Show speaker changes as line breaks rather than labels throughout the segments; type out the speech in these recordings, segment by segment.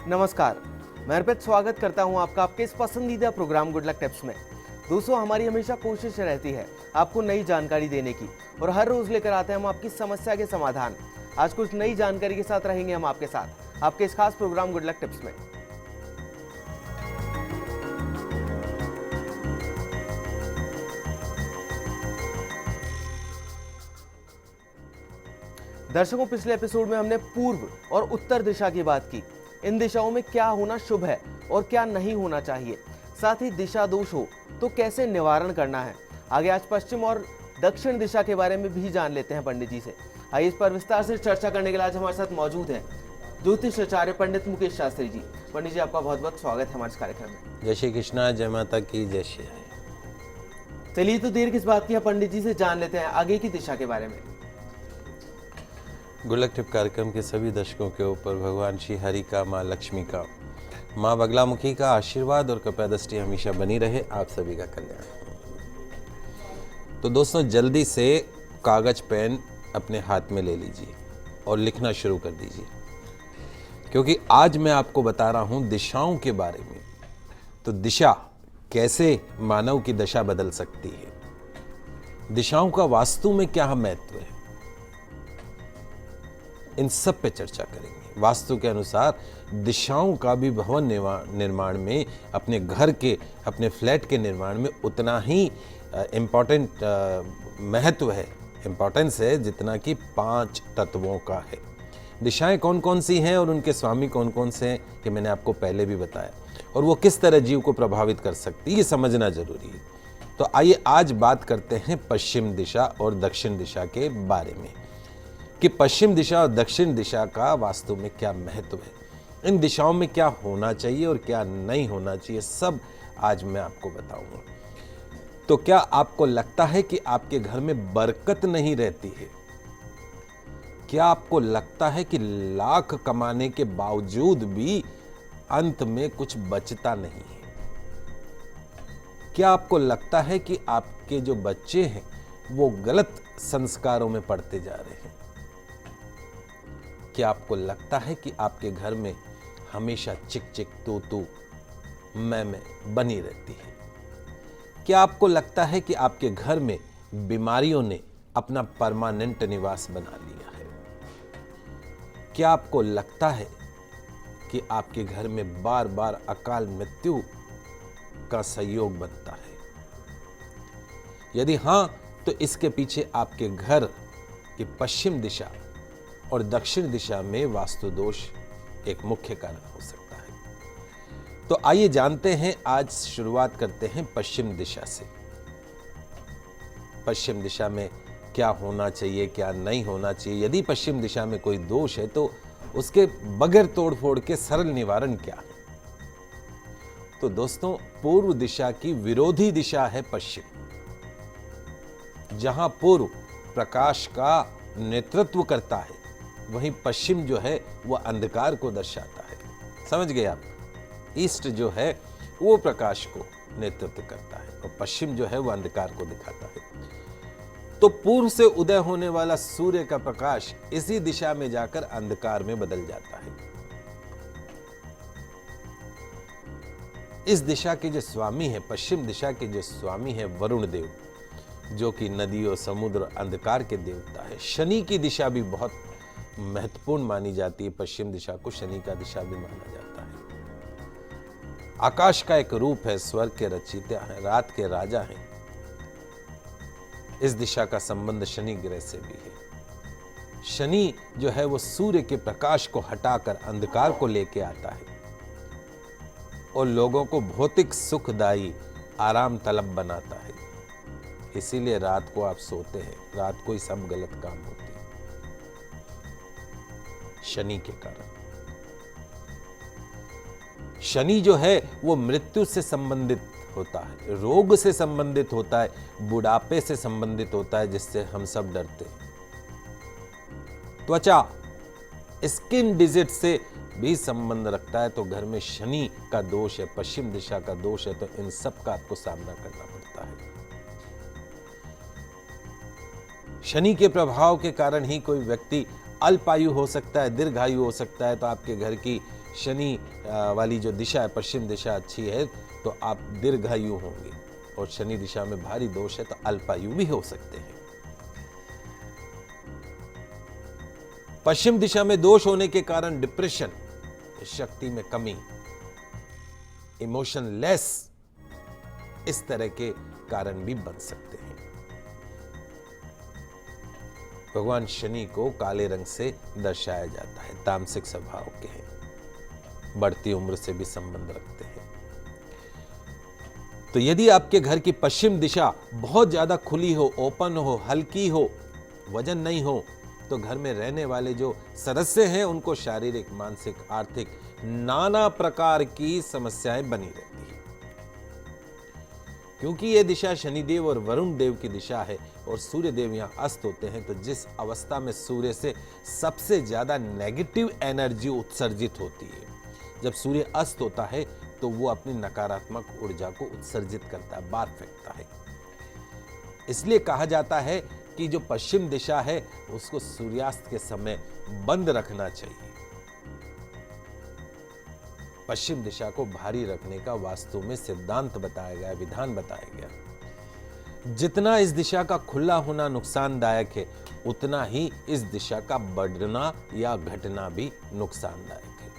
नमस्कार, मैं अर्पित स्वागत करता हूं आपका आपके इस पसंदीदा प्रोग्राम गुड लक टिप्स में। दोस्तों, हमारी हमेशा कोशिश रहती है आपको नई जानकारी देने की और हर रोज लेकर आते हैं हम आपकी समस्या के समाधान। आज कुछ नई जानकारी के साथ रहेंगे हम आपके साथ आपके इस खास प्रोग्राम गुड लक टिप्स में। दर्शकों, पिछले एपिसोड में हमने पूर्व और उत्तर दिशा की बात की। इन दिशाओं में क्या होना शुभ है और क्या नहीं होना चाहिए, साथ ही दिशा दोष हो तो कैसे निवारण करना है। आगे आज पश्चिम और दक्षिण दिशा के बारे में भी जान लेते हैं पंडित जी से। आइए इस पर विस्तार से चर्चा करने के लिए आज हमारे साथ मौजूद हैं ज्योतिष आचार्य पंडित मुकेश शास्त्री जी। पंडित जी, आपका बहुत बहुत स्वागत है हमारे इस कार्यक्रम में।
जय श्री कृष्णा, जय माता की, जय श्री हरि।
चलिए तो देर किस बात की है, पंडित जी से जान लेते हैं आगे की दिशा के बारे में।
गुड लक टिप कार्यक्रम के सभी दर्शकों के ऊपर भगवान श्री हरि का, माँ लक्ष्मी का, माँ बगलामुखी का आशीर्वाद और कृपा दृष्टि हमेशा बनी रहे। आप सभी का कल्याण। तो दोस्तों, जल्दी से कागज पेन अपने हाथ में ले लीजिए और लिखना शुरू कर दीजिए, क्योंकि आज मैं आपको बता रहा हूं दिशाओं के बारे में। तो दिशा कैसे मानव की दशा बदल सकती है, दिशाओं का वास्तु में क्या महत्व है, इन सब पे चर्चा करेंगे। वास्तु के अनुसार दिशाओं का भी भवन निर्माण में, अपने घर के, अपने फ्लैट के निर्माण में उतना ही इम्पोर्टेंट महत्व है, इम्पोर्टेंस है, जितना कि 5 तत्वों का है। दिशाएं कौन कौन सी हैं और उनके स्वामी कौन कौन से हैं, कि मैंने आपको पहले भी बताया, और वो किस तरह जीव को प्रभावित कर सकती है, ये समझना जरूरी है। तो आइए आज बात करते हैं पश्चिम दिशा और दक्षिण दिशा के बारे में, कि पश्चिम दिशा और दक्षिण दिशा का वास्तु में क्या महत्व है, इन दिशाओं में क्या होना चाहिए और क्या नहीं होना चाहिए, सब आज मैं आपको बताऊंगा। तो क्या आपको लगता है कि आपके घर में बरकत नहीं रहती है? क्या आपको लगता है कि लाख कमाने के बावजूद भी अंत में कुछ बचता नहीं है? क्या आपको लगता है कि आपके जो बच्चे हैं वो गलत संस्कारों में पढ़ते जा रहे हैं? क्या आपको लगता है कि आपके घर में हमेशा चिक चिक तू तू मैं बनी रहती है? क्या आपको लगता है कि आपके घर में बीमारियों ने अपना परमानेंट निवास बना लिया है? क्या आपको लगता है कि आपके घर में बार बार अकाल मृत्यु का संयोग बनता है? यदि हां, तो इसके पीछे आपके घर की पश्चिम दिशा और दक्षिण दिशा में वास्तु दोष एक मुख्य कारण हो सकता है। तो आइए जानते हैं, आज शुरुआत करते हैं पश्चिम दिशा से। पश्चिम दिशा में क्या होना चाहिए, क्या नहीं होना चाहिए, यदि पश्चिम दिशा में कोई दोष है तो उसके बगैर तोड़फोड़ के सरल निवारण क्या है? तो दोस्तों, पूर्व दिशा की विरोधी दिशा है पश्चिम। जहां पूर्व प्रकाश का नेतृत्व करता है, वहीं पश्चिम जो है वह अंधकार को दर्शाता है। समझ गए आप? ईस्ट जो है वो प्रकाश को नेतृत्व करता है और पश्चिम जो है वो अंधकार को दिखाता है। तो पूर्व से उदय होने वाला सूर्य का प्रकाश इसी दिशा में जाकर अंधकार में बदल जाता है। इस दिशा के जो स्वामी है, पश्चिम दिशा के जो स्वामी है वरुण देव, जो कि नदियों, समुद्र, अंधकार के देवता है। शनि की दिशा भी बहुत महत्वपूर्ण मानी जाती है। पश्चिम दिशा को शनि का दिशा भी माना जाता है। आकाश का एक रूप है, स्वर्ग के रचयिता हैं, रात के राजा हैं। इस दिशा का संबंध शनि ग्रह से भी है। शनि जो है वो सूर्य के प्रकाश को हटाकर अंधकार को लेके आता है और लोगों को भौतिक सुखदायी आराम तलब बनाता है। इसीलिए रात को आप सोते हैं, रात को ही सब गलत काम होते हैं शनि के कारण। शनि जो है वो मृत्यु से संबंधित होता है, रोग से संबंधित होता है, बुढ़ापे से संबंधित होता है, जिससे हम सब डरते हैं। त्वचा, स्किन डिजीज से भी संबंध रखता है। तो घर में शनि का दोष है, पश्चिम दिशा का दोष है, तो इन सब का आपको सामना करना पड़ता है। शनि के प्रभाव के कारण ही कोई व्यक्ति अल्पायु हो सकता है, दीर्घायु हो सकता है। तो आपके घर की शनि वाली जो दिशा है, पश्चिम दिशा अच्छी है तो आप दीर्घायु होंगे, और शनि दिशा में भारी दोष है तो अल्पायु भी हो सकते हैं। पश्चिम दिशा में दोष होने के कारण डिप्रेशन, शक्ति में कमी, इमोशनलेस, इस तरह के कारण भी बन सकते हैं। भगवान शनि को काले रंग से दर्शाया जाता है, तामसिक स्वभाव के हैं, बढ़ती उम्र से भी संबंध रखते हैं। तो यदि आपके घर की पश्चिम दिशा बहुत ज्यादा खुली हो, ओपन हो, हल्की हो, वजन नहीं हो, तो घर में रहने वाले जो सदस्य हैं उनको शारीरिक, मानसिक, आर्थिक नाना प्रकार की समस्याएं बनी रहती हैं। क्योंकि यह दिशा शनिदेव और वरुण देव की दिशा है और सूर्य देव यहां अस्त होते हैं, तो जिस अवस्था में सूर्य से सबसे ज्यादा नेगेटिव एनर्जी उत्सर्जित होती है, जब सूर्य अस्त होता है तो वो अपनी नकारात्मक ऊर्जा को उत्सर्जित करता है, बाहर फेंकता है। इसलिए कहा जाता है कि जो पश्चिम दिशा है उसको सूर्यास्त के समय बंद रखना चाहिए। पश्चिम दिशा को भारी रखने का वास्तु में सिद्धांत बताया गया, विधान बताया गया। जितना इस दिशा का खुला होना नुकसानदायक है, उतना ही इस दिशा का बढ़ना या घटना भी नुकसानदायक है।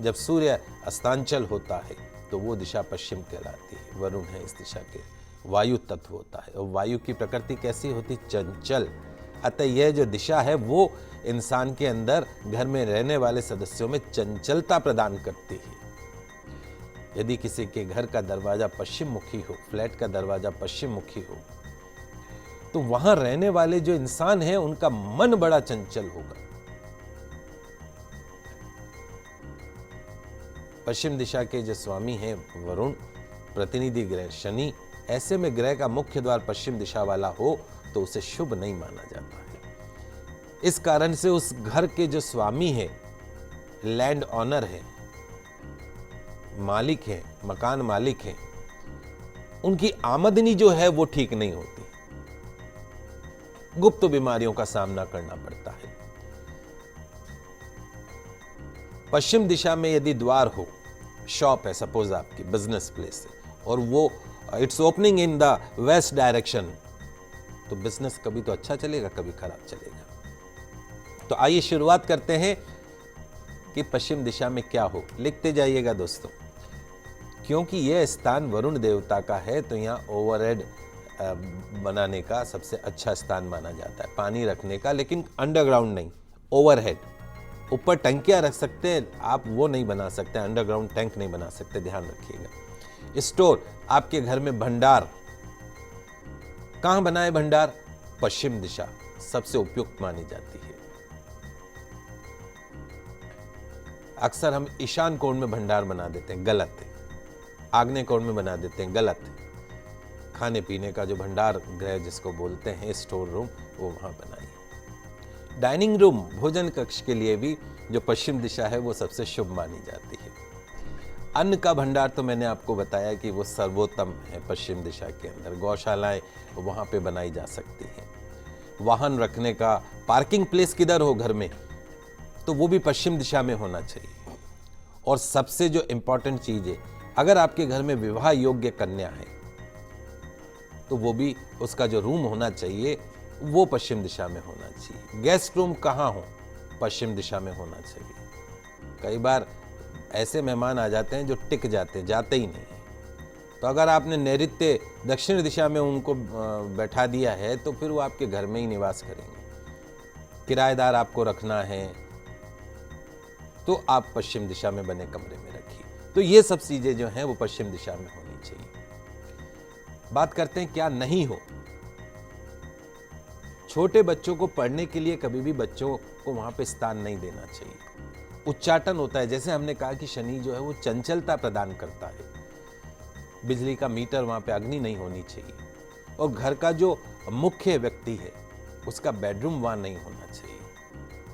जब सूर्य अस्तांचल होता है तो वो दिशा पश्चिम कहलाती है। वरुण है इस दिशा के वायु तत्व होता है, और वायु की प्रकृति कैसी होती? चंचल। अतः यह जो दिशा है वो इंसान के अंदर, घर में रहने वाले सदस्यों में चंचलता प्रदान करती है। यदि किसी के घर का दरवाजा पश्चिम मुखी हो, फ्लैट का दरवाजा पश्चिम मुखी हो, तो वहां रहने वाले जो इंसान हैं उनका मन बड़ा चंचल होगा। पश्चिम दिशा के जो स्वामी हैं वरुण, प्रतिनिधि ग्रह शनि, ऐसे में ग्रह का मुख्य द्वार पश्चिम दिशा वाला हो तो उसे शुभ नहीं माना जाता है। इस कारण से उस घर के जो स्वामी है, लैंड ऑनर है, मालिक है, मकान मालिक है, उनकी आमदनी जो है वो ठीक नहीं होती, गुप्त बीमारियों का सामना करना पड़ता है। पश्चिम दिशा में यदि द्वार हो, शॉप है सपोज आपकी, बिजनेस प्लेस है, और वो it's opening in the west direction, तो बिजनेस कभी तो अच्छा चलेगा, कभी खराब चलेगा। तो आइए शुरुआत करते हैं कि पश्चिम दिशा में क्या हो। लिखते जाइएगा दोस्तों, क्योंकि यह स्थान वरुण देवता का है तो यहाँ ओवरहेड बनाने का सबसे अच्छा स्थान माना जाता है, पानी रखने का, लेकिन अंडरग्राउंड नहीं, ओवरहेड। ऊपर टंकियां रख सकते हैं आप, वो नहीं बना सकते, अंडरग्राउंड टैंक नहीं बना सकते, ध्यान रखिएगा। स्टोर, आपके घर में भंडार, कहां बनाए भंडार? पश्चिम दिशा सबसे उपयुक्त मानी जाती है। अक्सर हम ईशान कोण में भंडार बना देते हैं, गलत है। आग्नेय कोण में बना देते हैं, गलत है। खाने पीने का जो भंडार गृह जिसको बोलते हैं, स्टोर रूम, वो वहां बनाइए। डाइनिंग रूम, भोजन कक्ष के लिए भी जो पश्चिम दिशा है वो सबसे शुभ मानी जाती है। अन्न का भंडार तो मैंने आपको बताया कि वो सर्वोत्तम है पश्चिम दिशा के अंदर। गौशालाएं वहां पे बनाई जा सकती हैं। वाहन रखने का पार्किंग प्लेस किधर हो घर में, तो वो भी पश्चिम दिशा में होना चाहिए। और सबसे जो इंपॉर्टेंट चीज है, अगर आपके घर में विवाह योग्य कन्या है तो वो भी, उसका जो रूम होना चाहिए वो पश्चिम दिशा में होना चाहिए। गेस्ट रूम कहाँ हो? पश्चिम दिशा में होना चाहिए। कई बार ऐसे मेहमान आ जाते हैं जो टिक जाते ही नहीं है, तो अगर आपने नैऋत्य दक्षिण दिशा में उनको बैठा दिया है तो फिर वो आपके घर में ही निवास करेंगे। किराएदार आपको रखना है तो आप पश्चिम दिशा में बने कमरे में रखिए। तो ये सब चीजें जो हैं वो पश्चिम दिशा में होनी चाहिए। बात करते हैं क्या नहीं हो। छोटे बच्चों को पढ़ने के लिए कभी भी बच्चों को वहां पे स्थान नहीं देना चाहिए। उच्चाटन होता है, जैसे हमने कहा कि शनि जो है वो चंचलता प्रदान करता है। बिजली का मीटर वहां पे, अग्नि नहीं होनी चाहिए। और घर का जो मुख्य व्यक्ति है उसका बेडरूम वहां नहीं होना चाहिए।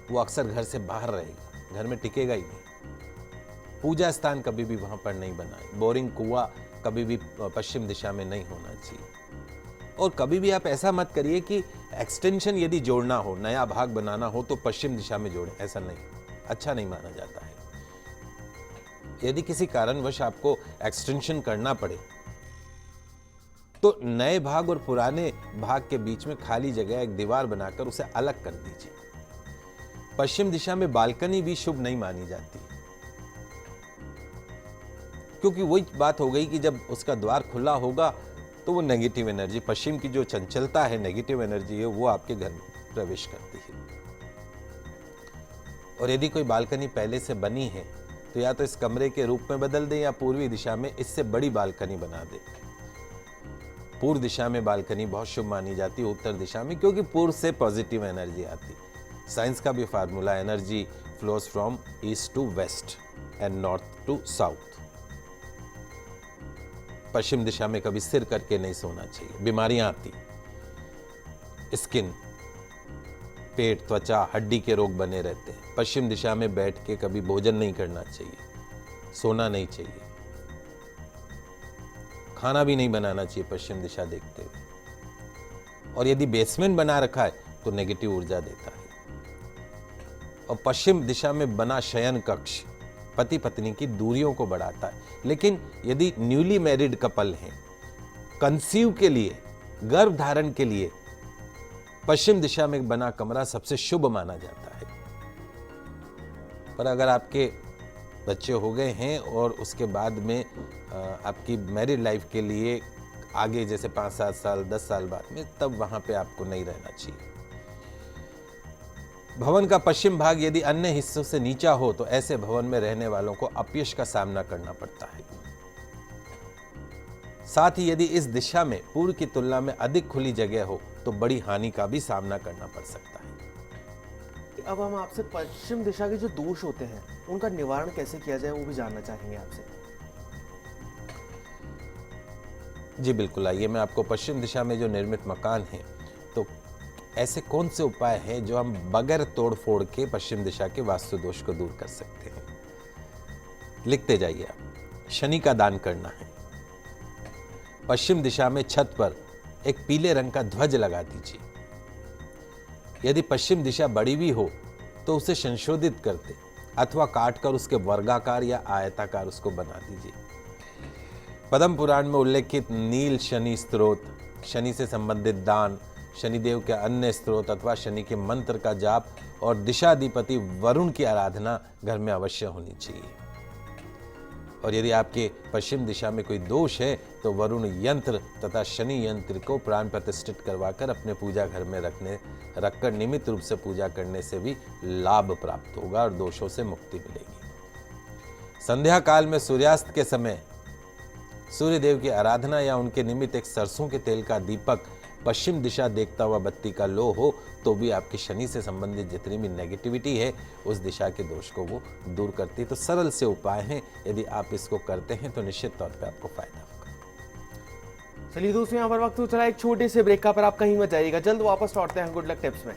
वो अक्सर घर से बाहर रहेगा, घर में टिकेगा ही नहीं। पूजा स्थान कभी भी वहां पर नहीं बनाए। बोरिंग कुआं कभी भी पश्चिम दिशा में नहीं होना चाहिए। और कभी भी आप ऐसा मत करिए कि एक्सटेंशन यदि जोड़ना हो, नया भाग बनाना हो तो पश्चिम दिशा में जोड़ें, ऐसा नहीं, अच्छा नहीं माना जाता है। यदि किसी कारणवश आपको एक्सटेंशन करना पड़े तो नए भाग और पुराने भाग के बीच में खाली जगह एक दीवार बनाकर उसे अलग कर दीजिए। पश्चिम दिशा में बालकनी भी शुभ नहीं मानी जाती, क्योंकि वही बात हो गई कि जब उसका द्वार खुला होगा तो वो नेगेटिव एनर्जी, पश्चिम की जो चंचलता है, नेगेटिव एनर्जी है, वो आपके घर में प्रवेश करती है। और यदि कोई बालकनी पहले से बनी है तो या तो इस कमरे के रूप में बदल दें या पूर्वी दिशा में इससे बड़ी बालकनी बना दें। पूर्व दिशा में बालकनी बहुत शुभ मानी जाती है, उत्तर दिशा में, क्योंकि पूर्व से पॉजिटिव एनर्जी आती। साइंस का भी formula, energy flows from east to west and north to south. पश्चिम दिशा में कभी सिर करके नहीं सोना चाहिए, बीमारियां आती, स्किन, पेट, त्वचा, हड्डी के रोग बने रहते हैं। पश्चिम दिशा में बैठ के कभी भोजन नहीं करना चाहिए, सोना नहीं चाहिए, खाना भी नहीं बनाना चाहिए पश्चिम दिशा देखते हुए। और यदि बेसमेंट बना रखा है तो नेगेटिव ऊर्जा देता है। और पश्चिम दिशा में बना शयन कक्ष पति पत्नी की दूरियों को बढ़ाता है। लेकिन यदि न्यूली मैरिड कपल हैं, कंसीव के लिए, गर्भ धारण के लिए पश्चिम दिशा में बना कमरा सबसे शुभ माना जाता है। पर अगर आपके बच्चे हो गए हैं और उसके बाद में आपकी मैरिड लाइफ के लिए आगे जैसे 5-7 साल 10 साल बाद में, तब वहां पे आपको नहीं रहना चाहिए। भवन का पश्चिम भाग यदि अन्य हिस्सों से नीचा हो तो ऐसे भवन में रहने वालों को अपयश का सामना करना पड़ता है। साथ ही यदि इस दिशा में पूर्व की तुलना में अधिक खुली जगह हो तो बड़ी हानि का भी सामना करना पड़ सकता है।
अब हम आपसे पश्चिम दिशा के जो दोष होते हैं उनका निवारण कैसे किया जाए वो भी जानना चाहेंगे आपसे।
जी बिल्कुल, आइए मैं आपको पश्चिम दिशा में जो निर्मित मकान है तो ऐसे कौन से उपाय हैं जो हम बगैर तोड़ फोड़ के पश्चिम दिशा के वास्तु दोष को दूर कर सकते हैं। लिखते जाइए आप। शनि का दान करना है। पश्चिम दिशा में छत पर एक पीले रंग का ध्वज लगा दीजिए। यदि पश्चिम दिशा बड़ी भी हो तो उसे संशोधित करते अथवा काटकर उसके वर्गाकार या आयताकार उसको बना दीजिए। पद्म पुराण में उल्लेखित नील शनि स्त्रोत, शनि से संबंधित दान, शनिदेव के अन्य स्त्रोत अथवा शनि के मंत्र का जाप और दिशाधिपति वरुण की आराधना घर में अवश्य होनी चाहिए। और यदि आपके पश्चिम दिशा में कोई दोष है तो वरुण यंत्र तथा शनि यंत्र को प्राण प्रतिष्ठित करवाकर अपने पूजा घर में रखकर नियमित रूप से पूजा करने से भी लाभ प्राप्त होगा और दोषों से मुक्ति मिलेगी। संध्या काल में सूर्यास्त के समय सूर्य देव की आराधना या उनके निमित्त एक सरसों के तेल का दीपक पश्चिम दिशा देखता हुआ बत्ती का लो हो तो भी आपकी शनि से संबंधित जितनी भी नेगेटिविटी है उस दिशा के दोष को वो दूर करती है। तो सरल से उपाय हैं, यदि आप इसको करते हैं तो निश्चित तौर पे आपको फायदा होगा।
चलिए दोस्तों, यहाँ पर वक्त हो चला एक छोटे से ब्रेक का, पर आप कहीं मत जाइएगा, जल्द वापस लौटते हैं गुड लक टिप्स में।